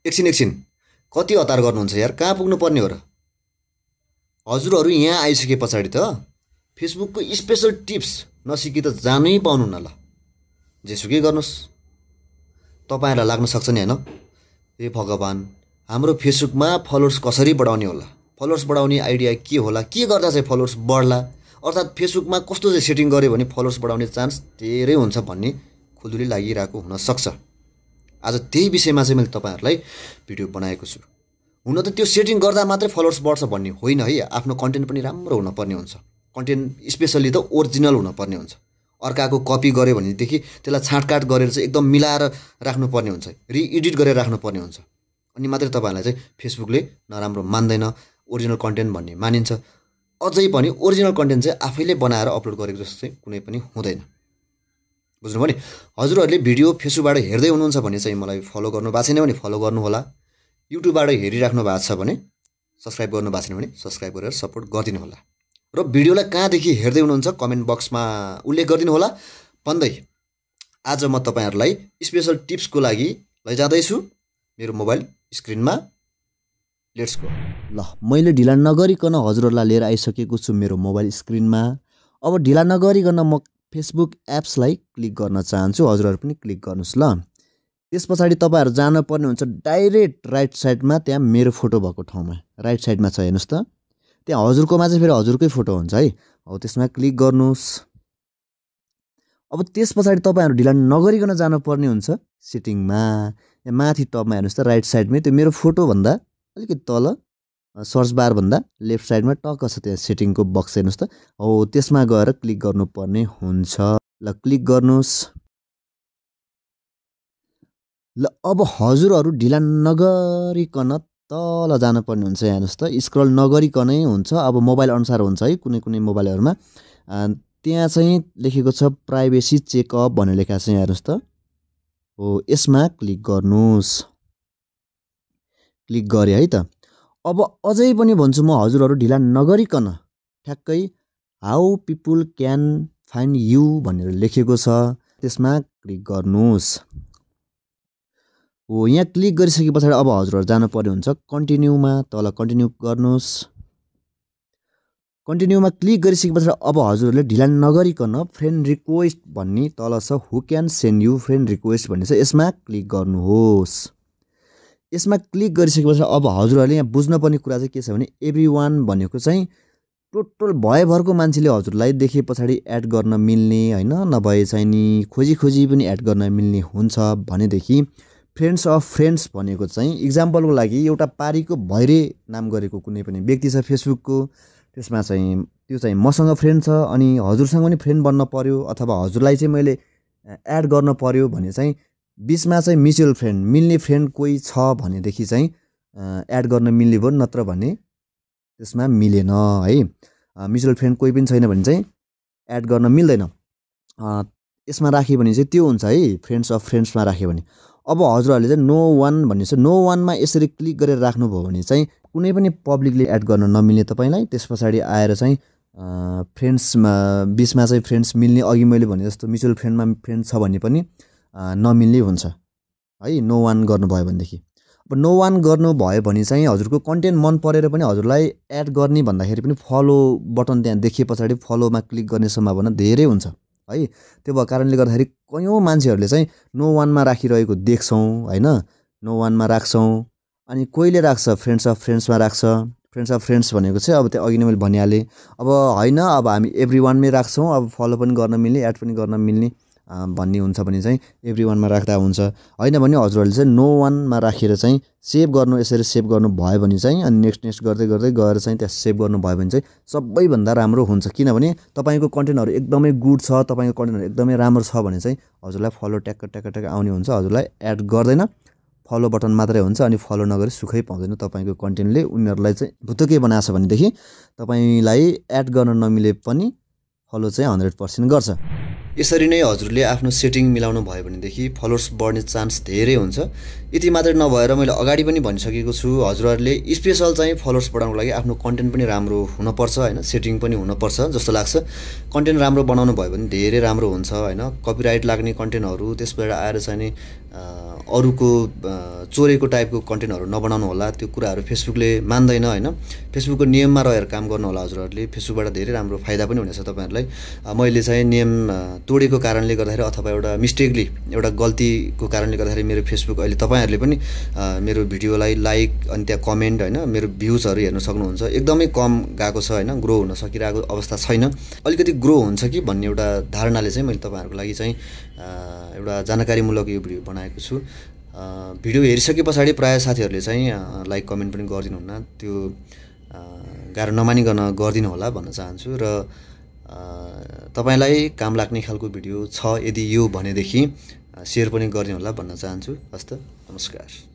एकछिन कति हतार गर्नुहुन्छ यार, कहाँ पुग्नु पर्ने हो र? हजुरहरू यहाँ आइसके पछाडि त फेसबुकको स्पेशल टिप्स नसिकी त जानै पाउनुहुन्न ल। जेसुकै गर्नुहोस्, तपाईँहरूलाई लाग्न सक्छ नि होइन? ए भगवान, हाम्रो फेसबुकमा फलोवर्स कसरी बढाउने होला, फलोवर्स बढाउने आइडिया के होला, के गर्दा चाहिँ फलोवर्स बढ्ला, अर्थात् फेसबुकमा कस्तो चाहिँ सेटिङ गर्यो भने फलोवर्स बढाउने चान्स धेरै हुन्छ भन्ने खुल्दुली लागिरहेको हुनसक्छ। आज त्यही विषयमा चाहिँ मैले तपाईँहरूलाई भिडियो बनाएको छु। हुन त त्यो सेटिङ गर्दा मात्रै फलोवर्स बढ्छ भन्ने होइन है, आफ्नो कन्टेन्ट पनि राम्रो हुनुपर्ने हुन्छ। कन्टेन्ट स्पेसल्ली त ओरिजिनल हुनुपर्ने हुन्छ। अर्काको कपी गर्यो भनेदेखि त्यसलाई छाँटकाट गरेर चाहिँ एकदम मिलाएर राख्नुपर्ने हुन्छ, रिएडिट गरेर राख्नुपर्ने हुन्छ। अनि मात्रै तपाईँहरूलाई चाहिँ फेसबुकले नराम्रो मान्दैन, ओरिजिनल कन्टेन्ट भन्ने मानिन्छ। अझै पनि ओरिजिनल कन्टेन्ट चाहिँ आफैले बनाएर अपलोड गरेको जस्तो चाहिँ कुनै पनि हुँदैन। बुझ्नुभयो नि? हजुरहरूले भिडियो फेसबुकबाट हेर्दै हुनुहुन्छ भने चाहिँ मलाई फलो गर्नु भएको छैन भने फलो गर्नुहोला। युट्युबबाट हेरिराख्नु भएको छ भने सब्सक्राइब गर्नु भएको छैन भने सब्सक्राइब गरेर सपोर्ट गरिदिनु होला। र भिडियोलाई कहाँदेखि हेर्दै हुनुहुन्छ कमेन्ट बक्समा उल्लेख गरिदिनु होला भन्दै आज म तपाईँहरूलाई स्पेशल टिप्सको लागि लैजाँदैछु मेरो मोबाइल स्क्रिनमा। Let's go. ल, मैले ढिला नगरिकन हजुरहरूलाई लिएर आइसकेको छु मेरो मोबाइल स्क्रिनमा। अब ढिला नगरिकन म फेसबुक एप्सलाई क्लिक गर्न चाहन्छु। हजुरहरू पनि क्लिक गर्नुहोस् ल। त्यस पछाडि तपाईँहरू जानुपर्ने हुन्छ डाइरेक्ट राइट साइडमा, त्यहाँ मेरो फोटो भएको ठाउँमा राइट साइडमा छ हेर्नुहोस् त। त्यहाँ हजुरकोमा चाहिँ फेरि हजुरकै फोटो हुन्छ है। अब त्यसमा क्लिक गर्नुहोस्। अब त्यस पछाडि तपाईँहरू ढिला नगरिकन जानुपर्ने हुन्छ सेटिङमा। यहाँ माथि टपमा हेर्नुहोस् त, राइट साइडमै त्यो मेरो फोटोभन्दा अलिकति तल सर्च बारभन्दा लेफ्ट साइडमा टक्क छ त्यहाँ सेटिङको बक्स हेर्नुहोस् त। हो, त्यसमा गएर क्लिक गर्नुपर्ने हुन्छ। ल, क्लिक गर्नुहोस्। ल, अब हजुरहरू ढिला नगरिकन तल जानुपर्ने हुन्छ। हेर्नुहोस् त, स्क्रल नगरिकनै हुन्छ। अब मोबाइल अनुसार हुन्छ है, कुनै कुनै मोबाइलहरूमा त्यहाँ चाहिँ लेखेको छ प्राइभेसी चेकअप भनेर लेखेको छ, हेर्नुहोस् त। हो, यसमा क्लिक गर्नुहोस्। क्लिक गरेँ है त। अब अझै पनि भन्छु म, हजुरहरू ढिला नगरिकन ठ्याक्कै how people can find you भनेर लेखेको छ, त्यसमा क्लिक गर्नुहोस्। हो, यहाँ क्लिक गरिसके पछाडि अब हजुरहरू जानुपर्ने हुन्छ कन्टिन्यूमा। तल कन्टिन्यू गर्नुहोस्। कन्टिन्यूमा क्लिक गरिसके पछाडि अब हजुरहरूले ढिला नगरिकन फ्रेन्ड रिक्वेस्ट भन्ने तल छ, who can send you friend request भन्ने छ, यसमा क्लिक गर्नुहोस्। यसमा क्लिक गरिसकेपछि अब हजुरहरूले यहाँ बुझ्नुपर्ने कुरा चाहिँ के छ भने एभ्रीवान भनेको चाहिँ टोटल भयभरको मान्छेले हजुरलाई देखे पछाडि एड गर्न मिल्ने होइन, नभए चाहिँ नि खोजी पनि एड गर्न मिल्ने हुन्छ भनेदेखि फ्रेन्ड्स अफ फ्रेन्ड्स भनेको चाहिँ इक्जाम्पलको लागि एउटा पारीको भैरे नाम गरेको कुनै पनि व्यक्ति छ फेसबुकको, त्यसमा चाहिँ त्यो चाहिँ मसँग फ्रेन्ड छ अनि हजुरसँग पनि फ्रेन्ड बन्न पर्यो, अथवा हजुरलाई चाहिँ मैले एड गर्न पर्यो भने चाहिँ बिचमा चाहिँ म्युचुअल फ्रेन्ड मिल्ने फ्रेन्ड कोही छ भनेदेखि चाहिँ एड गर्न मिल्ने भयो, नत्र भने त्यसमा मिलेन है। म्युचुअल फ्रेन्ड कोही पनि छैन भने चाहिँ एड गर्न मिल्दैन। यसमा राख्यो भने चाहिँ त्यो हुन्छ है, फ्रेन्ड्स अफ फ्रेन्ड्समा राख्यो भने। अब हजुरहरूले चाहिँ नो वान भन्ने छ, नो वानमा यसरी क्लिक गरेर राख्नुभयो भने चाहिँ कुनै पनि पब्लिकले एड गर्न नमिल्ने तपाईँलाई। त्यस पछाडि आएर चाहिँ फ्रेन्ड्समा बिचमा चाहिँ फ्रेन्ड्स मिल्ने, अघि मैले भने जस्तो म्युचुअल फ्रेन्डमा फ्रेन्ड छ भने पनि नमिल्ने हुन्छ है, नो वान गर्नुभयो भनेदेखि। अब नो वान गर्नुभयो भने चाहिँ हजुरको कन्टेन्ट मन परेर पनि हजुरलाई एड गर्ने भन्दाखेरि पनि फलो बटन त्यहाँ देखिए पछाडि फलोमा क्लिक गर्ने सम्भावना धेरै हुन्छ है। त्यो भएको कारणले गर्दाखेरि कयौँ मान्छेहरूले चाहिँ नो वानमा राखिरहेको देख्छौँ होइन, नो वानमा राख्छौँ। अनि कोहीले राख्छ फ्रेन्ड्स अफ फ्रेन्ड्समा राख्छ। फ्रेन्ड्स अफ फ्रेन्ड्स भनेको चाहिँ अब त्यो अघि नै मैले भनिहालेँ। अब होइन, अब हामी एभ्री वानमै राख्छौँ, अब फलो पनि गर्न मिल्ने एड पनि गर्न मिल्ने भन्ने हुन्छ भने चाहिँ एभ्री वानमा राख्दा हुन्छ। होइन भने हजुरहरूले चाहिँ नो वानमा राखेर चाहिँ सेभ गर्नु, यसरी सेभ गर्नु भयो भने चाहिँ अनि नेक्स्ट गर्दै गएर चाहिँ त्यहाँ सेभ गर्नुभयो भने चाहिँ सबैभन्दा राम्रो हुन्छ। किनभने तपाईँको कन्टेन्टहरू एकदमै गुड छ, तपाईँको कन्टेन्टहरू एकदमै राम्रो छ भने चाहिँ हजुरलाई फलो ट्याक्क आउने हुन्छ। हजुरलाई एड गर्दैन, फलो बटन मात्रै हुन्छ। अनि फलो नगरी सुखै पाउँदैन तपाईँको कन्टेन्टले। उनीहरूलाई चाहिँ भुतुकै बनाएको छ भनेदेखि तपाईँलाई एड गर्न नमिले पनि फलो चाहिँ 100% गर्छ। यसरी नै हजुरले आफ्नो सेटिङ मिलाउनु भयो भनेदेखि फलोवर्स बढ्ने चान्स धेरै हुन्छ। यति मात्र नभएर मैले अगाडि पनि भनिसकेको छु, हजुरहरूले स्पेसल चाहिँ फलोवर्स बढाउनको लागि आफ्नो कन्टेन्ट पनि राम्रो हुनपर्छ होइन, सेटिङ पनि हुनपर्छ जस्तो लाग्छ। कन्टेन्ट राम्रो बनाउनु भयो भने धेरै राम्रो हुन्छ होइन। कपिराइट लाग्ने कन्टेन्टहरू त्यसबाट आएर चाहिँ नि अरूको चोरेको टाइपको कन्टेन्टहरू नबनाउनु होला, त्यो कुराहरू फेसबुकले मान्दैन होइन। फेसबुकको नियममा रहेर काम गर्नु होला हजुरहरूले, फेसबुकबाट धेरै राम्रो फाइदा पनि हुनेछ तपाईँहरूलाई। मैले चाहिँ नियम तोडेको कारणले गर्दाखेरि अथवा एउटा मिस्टेकली एउटा गल्तीको कारणले गर्दाखेरि मेरो फेसबुक अहिले तपाईँहरूले पनि मेरो भिडियोलाई लाइक अनि त्यहाँ कमेन्ट होइन मेरो भ्युजहरू हेर्न सक्नुहुन्छ, एकदमै कम गएको छ होइन, ग्रो हुन सकिरहेको अवस्था छैन। अलिकति ग्रो हुन्छ कि भन्ने एउटा धारणाले चाहिँ मैले तपाईँहरूको लागि चाहिँ एउटा जानकारीमूलक यो भिडियो बनाएको छु। भिडियो हेरिसके पछाडि प्रायः साथीहरूले चाहिँ लाइक कमेन्ट पनि गरिदिनुहुन्न, त्यो गाह्रो नमानिकन गरिदिनु होला भन्न चाहन्छु। र तपाईँलाई काम लाग्ने खालको भिडियो छ यदि यो भनेदेखि सेयर पनि गरिदिनु होला भन्न चाहन्छु। हस्त, नमस्कार।